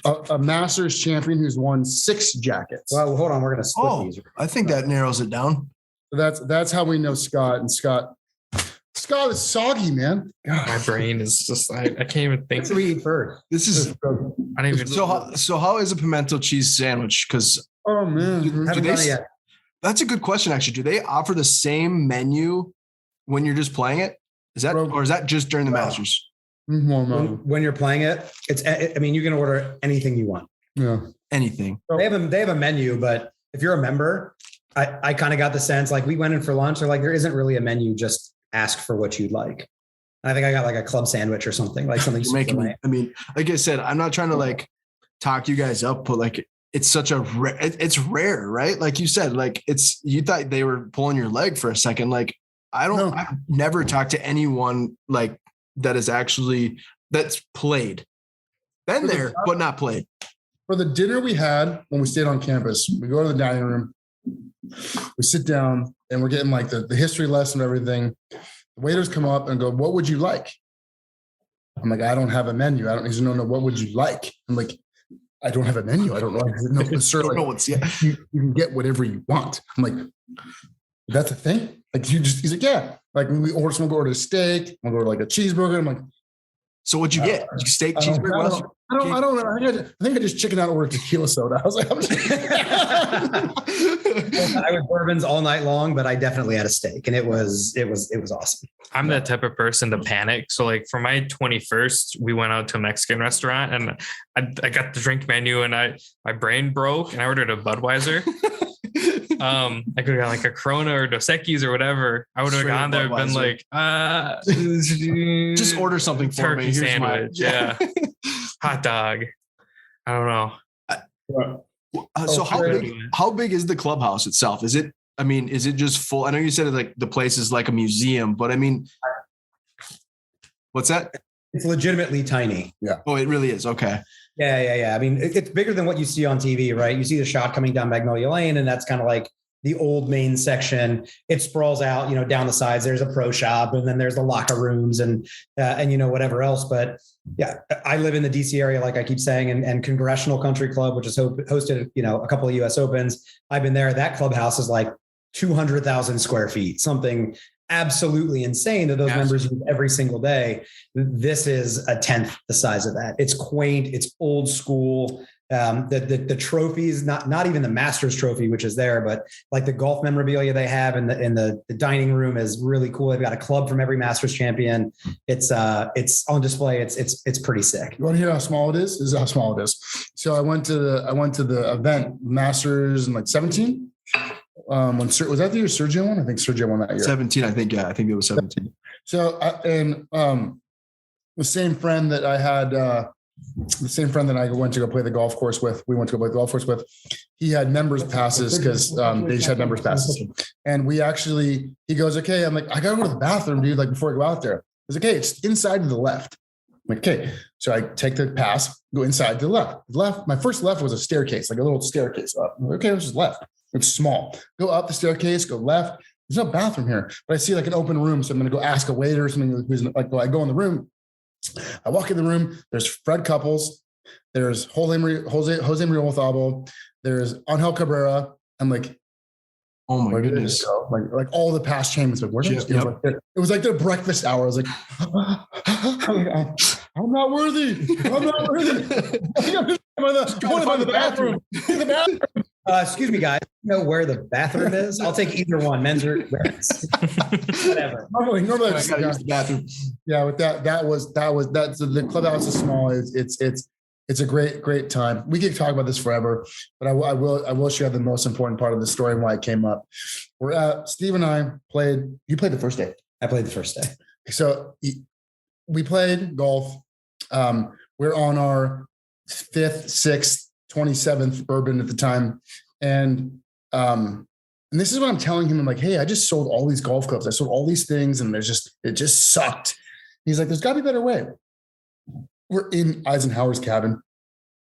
a Masters champion who's won 6 jackets. Well, hold on, we're gonna split these. I think that narrows it down. That's how we know Scott. And Scott is soggy, man. My brain is just I can't even think. Let's read first. This is I don't even. so. How is a pimento cheese sandwich? Because Oh man, Haven't done it yet. that's a good question. Actually, do they offer the same menu when you're just playing it? Is that or is that just during the Masters? When you're playing it, you can order anything you want. Yeah. Anything. They have a menu, but if you're a member, I kind of got the sense like we went in for lunch. They're like, there isn't really a menu. Just ask for what you'd like. And I think I got like a club sandwich or something, like something. You're making me, I mean, like I said, I'm not trying to like talk you guys up, but like it's such a it's rare, right? Like you said, like you thought they were pulling your leg for a second. Like I've never talked to anyone like that's played, been there, but not played. For the dinner we had when we stayed on campus, we go to the dining room, we sit down, and we're getting like the history lesson and everything. The waiters come up and go, "What would you like?" I'm like, "I don't have a menu. I don't need to know what would you like." I'm like, "I don't have a menu. I don't know, sir. Like, you can get whatever you want." I'm like, "That's a thing?" Like he's like, "Yeah." Like when we order a steak, we'll go to like a cheeseburger. I'm like, so what'd you get? Steak, cheeseburger? I don't know. I think I just chickened out and ordered tequila soda. I was like, I was bourbons all night long, but I definitely had a steak, and it was awesome. I'm that type of person to panic. So like for my 21st, we went out to a Mexican restaurant, and I got the drink menu, and my brain broke, and I ordered a Budweiser. I could have got like a Corona or Dos Equis or whatever. I would have gone there and been like, just order something for turkey me. Here's sandwich, yeah. Hot dog. I don't know. So how big is the clubhouse itself? Is it just full? I know you said like the place is like a museum, but I mean, what's that? It's legitimately tiny. Yeah. Oh, it really is. Okay. Yeah. I mean, it's bigger than what you see on TV, right? You see the shot coming down Magnolia Lane, and that's kind of like the old main section. It sprawls out, down the sides. There's a pro shop, and then there's the locker rooms and whatever else. But yeah, I live in the DC area, like I keep saying, and Congressional Country Club, which has hosted, a couple of US Opens. I've been there. That clubhouse is like 200,000 square feet, something absolutely insane that those members use every single day. This is a 10th the size of that. It's quaint. It's old school. The trophies, not even the Masters trophy, which is there, but like the golf memorabilia they have in the dining room is really cool. They've got a club from every Masters champion. It's on display. It's pretty sick. You want to hear how small it is? This is how small it is. So I went to the event Masters in like 17. Was that the year Sergio won? I think Sergio won that year. 17, I think. Yeah, I think it was 17. So the same friend that I had, the same friend that I went to go play the golf course with, he had members passes because they just had members passes. And he goes, "Okay," I'm like, "I gotta go to the bathroom, dude, like before I go out there." He's like, "Okay, it's inside to the left." I'm like, "Okay." So I take the pass, go inside to the left. My first left was a staircase, like a little staircase up. I'm like, "Okay, this is left. It's small. Go up the staircase, go left. There's no bathroom here, but I see like an open room. So I'm going to go ask a waiter or something who's like, I go in the room. I walk in the room. There's Fred Couples. There's Jose Maria Thabo. There's Angel Cabrera. I'm like, oh my goodness. Like all the past champions. Like, where did it was like their breakfast hour. I was like, I'm not worthy. I'm not worthy. I'm going to the bathroom. Excuse me, guys. You know where the bathroom is? I'll take either one, men's or women's. Whatever. Normally, I gotta use the bathroom. yeah. With that's the clubhouse is small. It's a great time. We could talk about this forever, but I will share the most important part of the story and why it came up. Steve and I played. You played the first day. I played the first day. So we played golf. We're on our 5th, 6th, 27th bourbon at the time. And this is what I'm telling him. I'm like, hey, I just sold all these golf clubs. I sold all these things and it just sucked. He's like, there's gotta be a better way. We're in Eisenhower's cabin.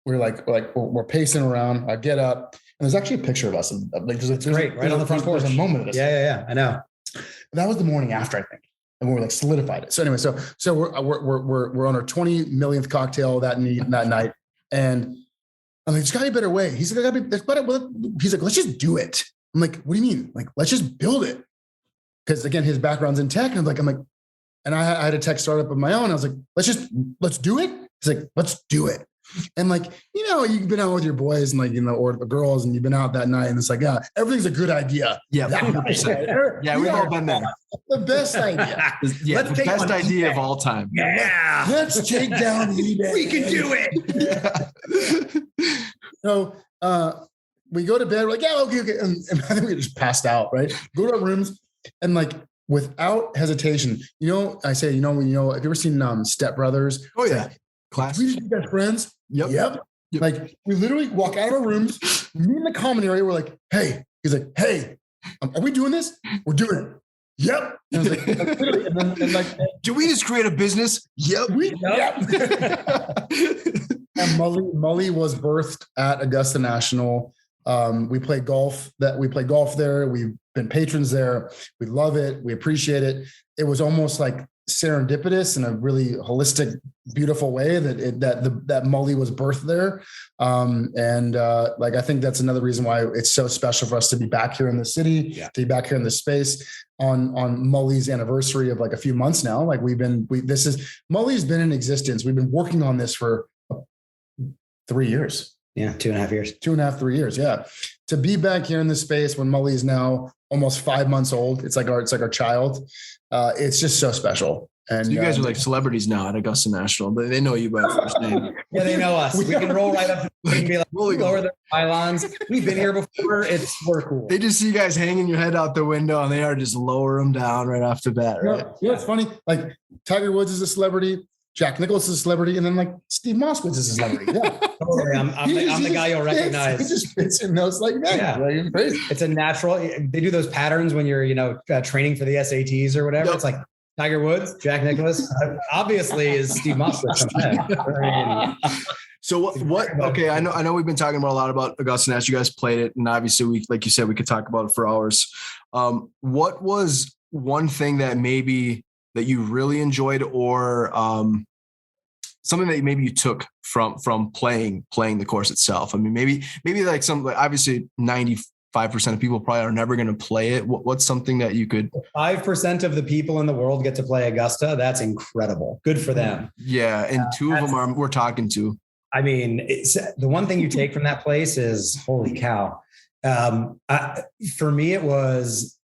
We're pacing around. I get up and there's actually a picture of us. There's great. Right on the front porch. There's a moment of this. Yeah. I know. That was the morning after, I think. And we're like solidified it. So anyway, so we're on our 20 millionth cocktail that night. And I'm like, there's gotta be a better way. He's like, he's like, let's just do it. I'm like, what do you mean? Like, let's just build it. Because again, his background's in tech. And I'm like, and I had a tech startup of my own. I was like, let's do it. He's like, let's do it. And like, you've been out with your boys and or the girls and you've been out that night and it's like, yeah, everything's a good idea. Yeah. Yeah. We've all been there. The best idea. Yeah. The best idea of all time. Yeah. Let's take down eBay. We can do it. Yeah. So we go to bed. We're like, yeah, okay. And I think we just passed out, right? Go to our rooms and like without hesitation, I say, have you ever seen Step Brothers? Oh yeah. Class. We just be best friends. Yep. Like we literally walk out of our rooms, meet in the common area. We're like, hey, he's like, hey, are we doing this? We're doing it. Yep. And I was like, literally, and like, do we just create a business? Yep. Yep. And MULLIE was birthed at Augusta National. We play golf there. We've been patrons there. We love it. We appreciate it. It was almost like serendipitous in a really holistic, beautiful way that MULLIE was birthed there. I think that's another reason why it's so special for us to be back here in the city, to be back here in this space on MULLIE's anniversary of like a few months now. Like MULLIE's been in existence. We've been working on this for 3 years. Yeah. 2.5 years. 2.5, 3 years. Yeah. To be back here in this space when MULLIE is now almost 5 months old. It's like our child. It's just so special. And so you guys are like celebrities now at Augusta National. They know you by first name. Yeah, they know us. We can roll right up and be like, lower the pylons. We've been here before. We're cool. They just see you guys hanging your head out the window and they are just lower them down right off the bat. Right? It's funny. Like Tiger Woods is a celebrity. Jack Nicklaus is a celebrity. And then like Steve Moskowitz is a celebrity. Yeah. I'm the guy you'll recognize. He just fits in those like that. Yeah. Right? Crazy. It's a natural. They do those patterns when you're, training for the SATs or whatever. Yep. It's like Tiger Woods, Jack Nicklaus, obviously is Steve Moskowitz. So what? Okay, I know we've been talking about a lot about Augusta National. You guys played it, and obviously like you said, we could talk about it for hours. What was one thing that you really enjoyed, or something that maybe you took from playing the course itself? I mean, maybe like obviously 95% of people probably are never going to play it. What's something that you could? 5% of the people in the world get to play Augusta. That's incredible. Good for them. Yeah, and two of them we're talking to. I mean, the one thing you take from that place is holy cow. For me, it was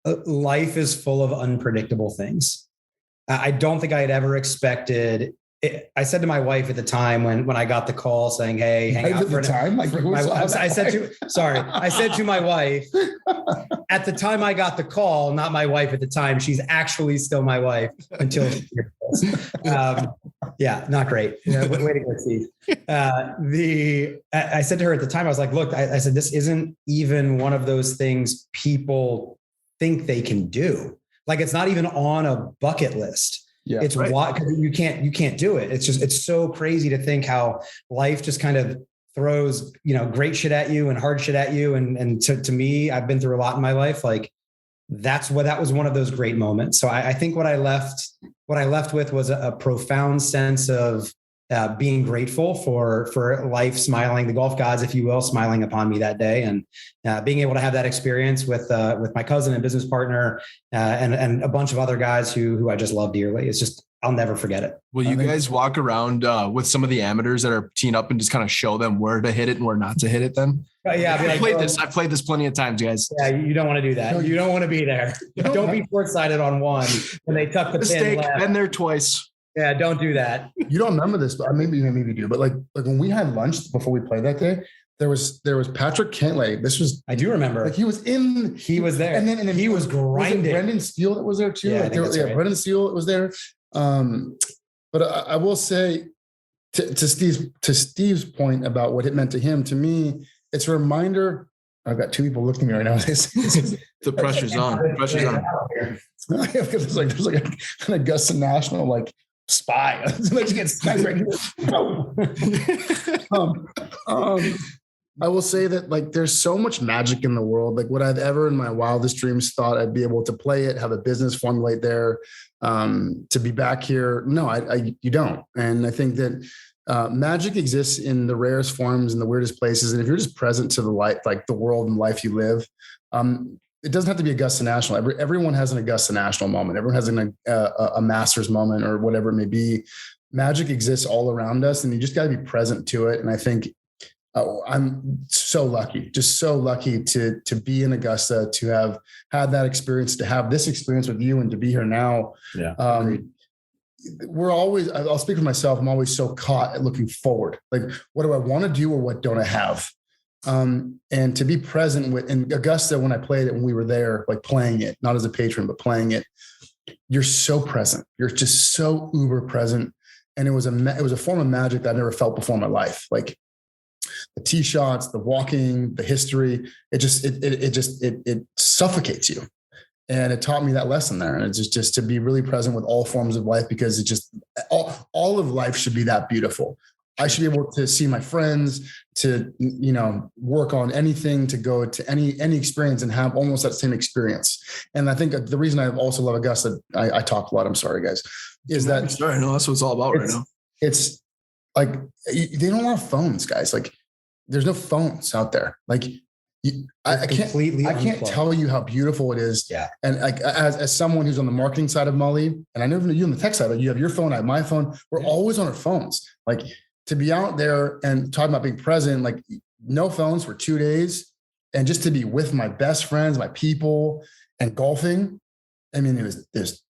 life is full of unpredictable things. I don't think I had ever expected. I said to my wife at the time when I got the call saying, "Hey, hang out for time." I said to my wife at the time I got the call, not my wife at the time. She's actually still my wife until she hears this. Yeah, not great. Way to go, Steve. I said to her at the time, I was like, "Look," I said, "this isn't even one of those things people think they can do. Like, it's not even on a bucket list." Yeah, it's right. Why you can't do it. It's so crazy to think how life just kind of throws, great shit at you and hard shit at you. And to me, I've been through a lot in my life. Like that was one of those great moments. So I think what I left with was a profound sense of being grateful for life smiling, the golf gods, if you will, smiling upon me that day, and being able to have that experience with my cousin and business partner and a bunch of other guys who I just love dearly. It's just I'll never forget it. Will you guys walk around with some of the amateurs that are teeing up and just kind of show them where to hit it and where not to hit it then? Yeah, I've played this plenty of times, guys. Yeah, you don't want to do that. You don't want to be there. Don't be short-sighted on one when they tuck the pin left. Been there twice. Yeah, don't do that. You don't remember this, but maybe you do. But like when we had lunch before we played that day, there was Patrick Kentley. I do remember. Like he was there, and then he was grinding. Was Brendan Steele that was there too. Yeah, right. Brendan Steele was there. But I will say to Steve's point about what it meant to him. To me, it's a reminder. I've got two people looking at me right now. The pressure's on. Pressure's on. There's like an Augusta National like spy. Let's get sniped right here. I will say that like there's so much magic in the world. Like would I've ever in my wildest dreams thought I'd be able to play it, have a business formulate there, to be back here. No, you don't. And I think that magic exists in the rarest forms in the weirdest places. And if you're just present to the life, like the world and life you live, it doesn't have to be Augusta National. Everyone has an Augusta National moment. Everyone has a Masters moment or whatever it may be. Magic exists all around us, and you just got to be present to it. And I think I'm so lucky, just so lucky to be in Augusta, to have had that experience, to have this experience with you, and to be here now. Yeah. I'll speak for myself. I'm always so caught at looking forward. Like, what do I want to do or what don't I have? And to be present in Augusta, when I played it, when we were there, like playing it, not as a patron, but playing it, you're so present. You're just so uber present. And it was a form of magic that I never felt before in my life. Like the tee shots, the walking, the history, it suffocates you. And it taught me that lesson there. And it's just to be really present with all forms of life, because it just, all of life should be that beautiful. I should be able to see my friends, to, work on anything, to go to any experience and have almost that same experience. And I think the reason I also love Augusta, I talk a lot, I'm sorry guys, is that. Sorry, no, that's what it's all about right now. It's like, they don't have phones, guys. Like there's no phones out there. Like I can't tell you how beautiful it is. Yeah. And like, as someone who's on the marketing side of MULLIE, and I know you on the tech side, but you have your phone, I have my phone. We're always on our phones. Like, to be out there and talking about being present, like no phones for 2 days, and just to be with my best friends, my people, and golfing. I mean, that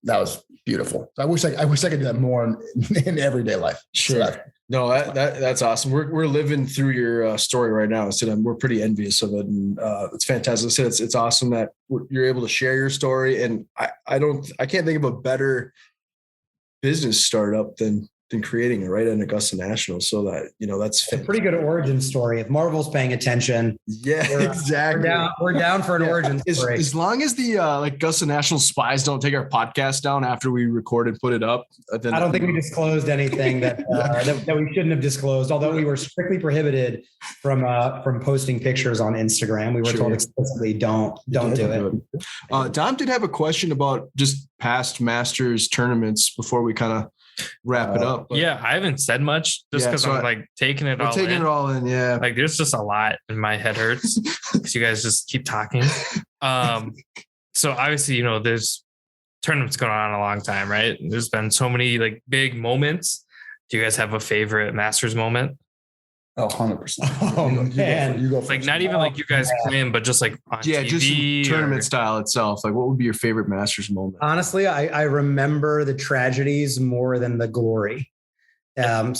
was beautiful. So I wish I could do that more in everyday life. Sure. So that's awesome. We're living through your story right now. So we're pretty envious of it, and it's fantastic. So it's awesome that you're able to share your story. And I can't think of a better business startup than creating it right at Augusta National. So that, that's a pretty good origin story. If Marvel's paying attention. Yeah, exactly. We're down for an origin story. As long as the Augusta National spies don't take our podcast down after we record and put it up. Then I don't think we disclosed anything that we shouldn't have disclosed, although we were strictly prohibited from posting pictures on Instagram. We were told explicitly don't do it. Dom did have a question about just past Masters tournaments before we kind of wrap it up. Yeah, I haven't said much just because I'm like taking it all in. Yeah, like there's just a lot and my head hurts because you guys just keep talking. So obviously, there's tournaments going on a long time, right? There's been so many like big moments. Do you guys have a favorite Masters moment? Oh, 100%. Oh, man. You go like not even like you guys win, but just like on TV just tournament style itself. Like what would be your favorite Masters moment? Honestly, I remember the tragedies more than the glory. The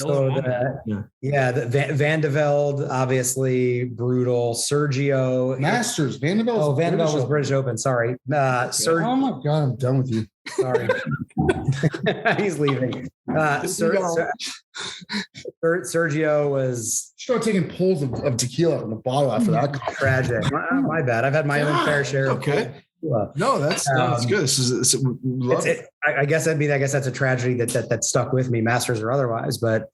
Van de Velde, obviously brutal. Sergio Masters, Van de Velde. Oh, Van de Velde was British Open. Sorry. Oh my God, I'm done with you. Sorry. He's leaving. Sergio was start taking pulls of tequila from the bottle after that. Tragic. My bad. I've had my own fair share. Okay. No, that's good. I guess that's a tragedy that stuck with me, Masters or otherwise. But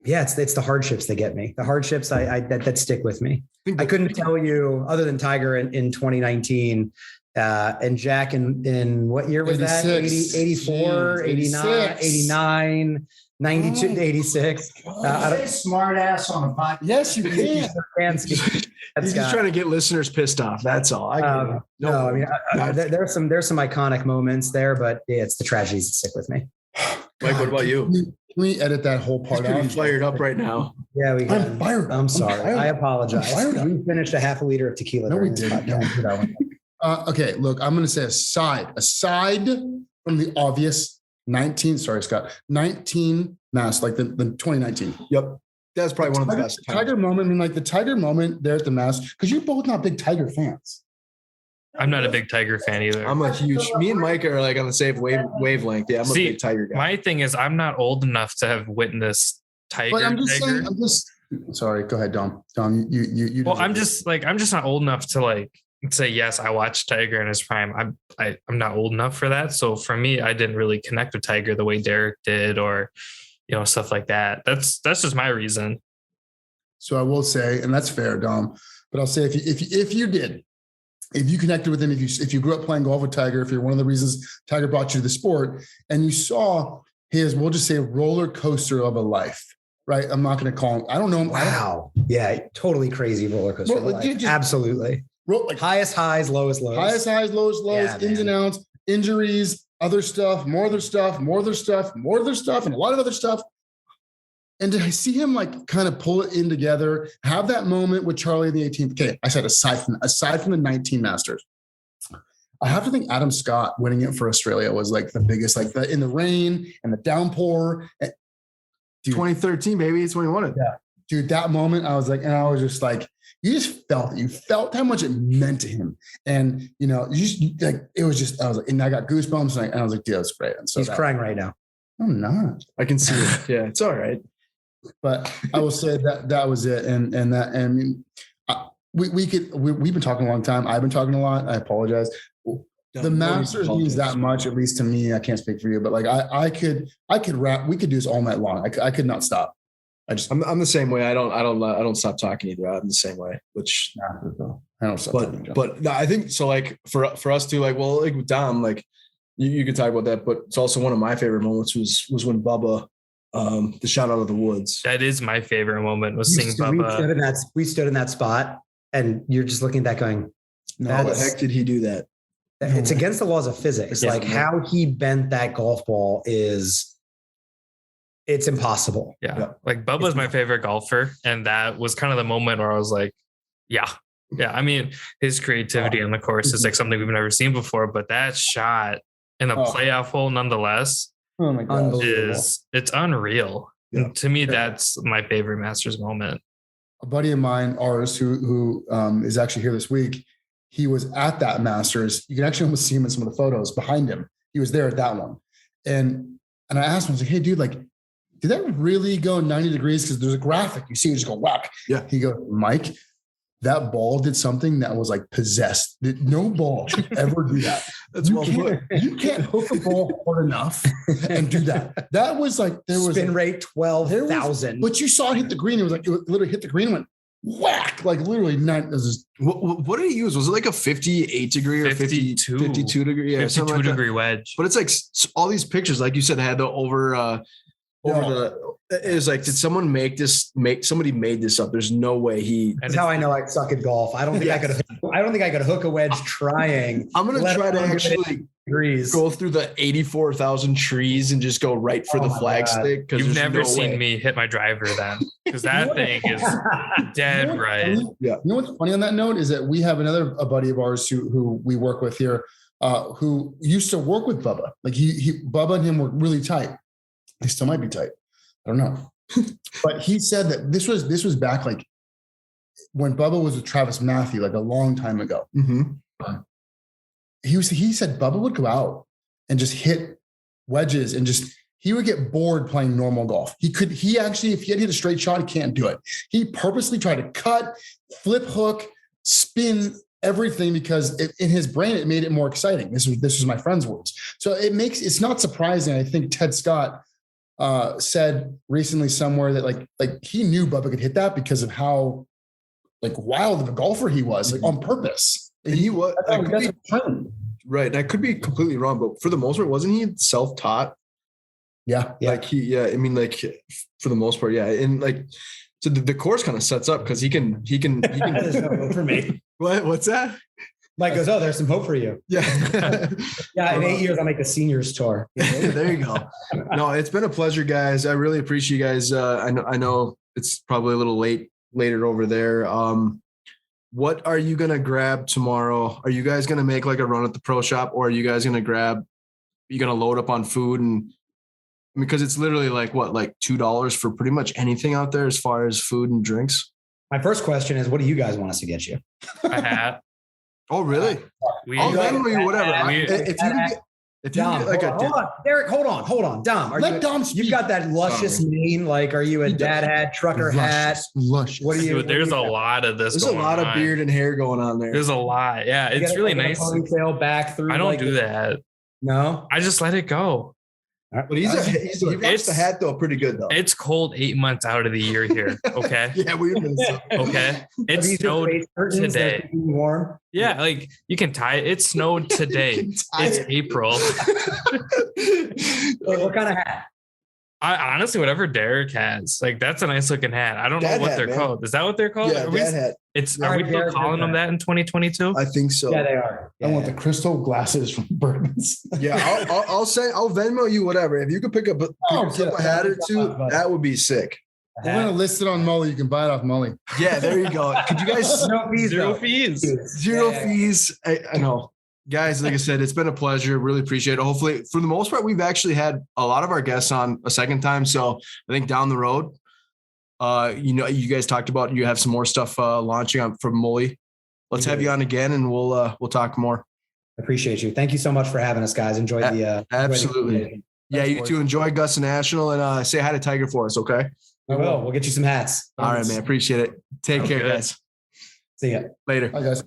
it's the hardships that get me. The hardships that stick with me. I couldn't tell you other than Tiger in 2019. And Jack in what year was 86. that? 84, 89, 89. 92 to 86. I don't, Smart ass on a podcast. Yes, you can. fans can- He's just trying to get listeners pissed off. That's all. no, I mean, there's some iconic moments there, but it's the tragedies that stick with me. Mike, what about you? Can we edit that whole He's part pretty out? fired up right now. Yeah, we I'm fired. I'm sorry. fired. I apologize. I'm fired. We finished a half a liter of tequila. No, we during this didn't. No, podcast. we didn't. Okay, look, I'm going to say aside from the obvious 19 mass, like the 2019. Yep. That's probably one of the best. Tiger moment, I mean, like the Tiger moment there at the Masters, because you're both not big Tiger fans. I'm not a big Tiger fan either. I'm a huge. Me and Mike are like on the same wavelength. Yeah, I'm a big Tiger guy. My thing is, I'm not old enough to have witnessed Tiger. But I'm just saying. Sorry. Go ahead, Dom. Dom, you. Well, I'm just not old enough to like say yes. I watched Tiger in his prime. I'm not old enough for that. So for me, I didn't really connect with Tiger the way Derek did, or stuff like that. That's just my reason. So I will say, and that's fair, Dom. But I'll say if you did. If you connected with him, if you grew up playing golf with Tiger, if you're one of the reasons Tiger brought you to the sport, and you saw his, we'll just say, roller coaster of a life, right? I'm not going to call him. I don't know him. Wow. Yeah, totally crazy roller coaster. Well, just- Absolutely. Like Highest highs, lowest lows. highest highs, lowest lows, Yeah, ins and outs, injuries, other stuff, more other stuff, more other stuff, more other stuff, and a lot of other stuff. And did I see him like kind of pull it in together, have that moment with Charlie in the 18th? Okay, I said aside from the 19 Masters, I have to think Adam Scott winning it for Australia was like the biggest, like in the rain and the downpour. Dude, 2013, baby. It's when he won it. Yeah. Dude, that moment, I was like, and I was just like, you felt how much it meant to him. And, it was just, I was like, and I got goosebumps and I was like, dude, that's great. And so He's crying right now. I'm not. I can see it. Yeah, it's all right. But I will say that was it. We've been talking a long time. I've been talking a lot. I apologize. The Masters means that much, at least to me. I can't speak for you, but like I could rap. We could do this all night long. I could not stop. I'm the same way. I don't stop talking either. I'm the same way. Which I don't stop. But no, I think so. Like for us too. Like with Dom, like you could talk about that. But it's also one of my favorite moments was when Bubba. The shot out of the woods. That is my favorite moment, was seeing Bubba. We stood in that spot, and you're just looking at that going, how the heck did he do that? It's against the laws of physics. Yeah. Like how he bent that golf ball it's impossible. Yeah. Like Bubba's my favorite golfer. And that was kind of the moment where I was like, yeah. I mean, his creativity on the course is like something we've never seen before, but that shot in a playoff hole nonetheless, oh my God, it's unreal. Yeah. And to me, that's my favorite Masters moment. A buddy of mine, ours, who is actually here this week, he was at that Masters. You can actually almost see him in some of the photos behind him. He was there at that one. And I asked him, I was like, hey, dude, like, did that really go 90 degrees? Because there's a graphic. You see it just go whack. Yeah. He goes, Mike, that ball did something that was like possessed. No ball should ever do that. That's you can't hook a ball hard enough and do that. That was like, there was spin rate 12,000. But you saw it hit the green. It was like, it literally hit the green and went whack, like literally not. What did he use? Was it like a 58 degree or 52 degree? Yeah, 52 degree wedge. But it's like all these pictures, like you said, had the it was like, did someone somebody made this up? There's no way That's how I know I suck at golf. I don't think I could hook a wedge trying. I'm going to try to actually go through the 84,000 trees and just go right for the flag stick. You've never seen me hit my driver then, because that thing is dead right. Yeah. You know what's funny on that note is that we have a buddy of ours who we work with here, who used to work with Bubba. Like Bubba and him were really tight. They still might be tight. I don't know. But he said that this was back like when Bubba was with Travis Matthew, like a long time ago. Mm-hmm. He said Bubba would go out and just hit wedges and he would get bored playing normal golf. He actually, if he had hit a straight shot, he can't do it. He purposely tried to cut, flip hook, spin everything because in his brain, it made it more exciting. This was my friend's words. So it's not surprising. I think Ted Scott said recently somewhere that like he knew Bubba could hit that because of how like wild of a golfer he was, like on purpose. And he was right. And I could be completely wrong, but for the most part, wasn't he self-taught? Yeah. Like I mean, like for the most part, yeah. And like, so the course kind of sets up because he can. There's no hope for me. What's that? Mike goes, oh, there's some hope for you. Yeah. Yeah, in 8 years, I'll make the seniors tour. There you go. No, it's been a pleasure, guys. I really appreciate you guys. I know it's probably a little later over there. What are you gonna grab tomorrow? Are you guys gonna make like a run at the pro shop, or are you guys gonna load up on food? And because it's literally like $2 for pretty much anything out there as far as food and drinks. My first question is, what do you guys want us to get you? A hat. Oh, really? I'll Venmo you whatever. If you get like hold on, Derek, hold on. Dom, Let Dom speak. You've got that luscious mane. Like, are you a dad hat, trucker hat? Luscious. What are you? Dude, there's a lot of this. There's a lot of beard and hair going on there. There's a lot. Yeah, You it's gotta really put a nice. ponytail back through. I don't like do that. No. I just let it go. But he rocks the hat though pretty good though. It's cold 8 months out of the year here. Okay. Yeah, we've been. Okay. It snowed today. Warm. Yeah, like you can tie it. It snowed today. It's April. What kind of hat? I honestly, whatever Derek has, like that's a nice looking hat. I don't know Dad what hat, they're man. called. Is that what they're called? Yeah, Are we, dad hat. are we still Derek calling them that in 2022? I think so. Yeah, they are. I want the crystal glasses from Bergman's. Yeah, I'll Venmo you whatever. If you could pick up a hat or two, that would be sick. We're going to list it on Mullie. You can buy it off Mullie. Yeah, there you go. Could you guys No fees. Zero though. fees. zero fees? I know. Guys, like I said, it's been a pleasure. Really appreciate it. Hopefully, for the most part, we've actually had a lot of our guests on a second time. So I think down the road, you guys talked about you have some more stuff launching on from Mullie. Let's have you on again, and we'll talk more. Appreciate you. Thank you so much for having us, guys. Enjoyed the absolutely. Yeah, you too. Enjoy Augusta National, and say hi to Tiger for us. Okay. We will. We'll get you some hats. All right, man. Appreciate it. Take care, good. guys. See ya. Later. Bye, guys.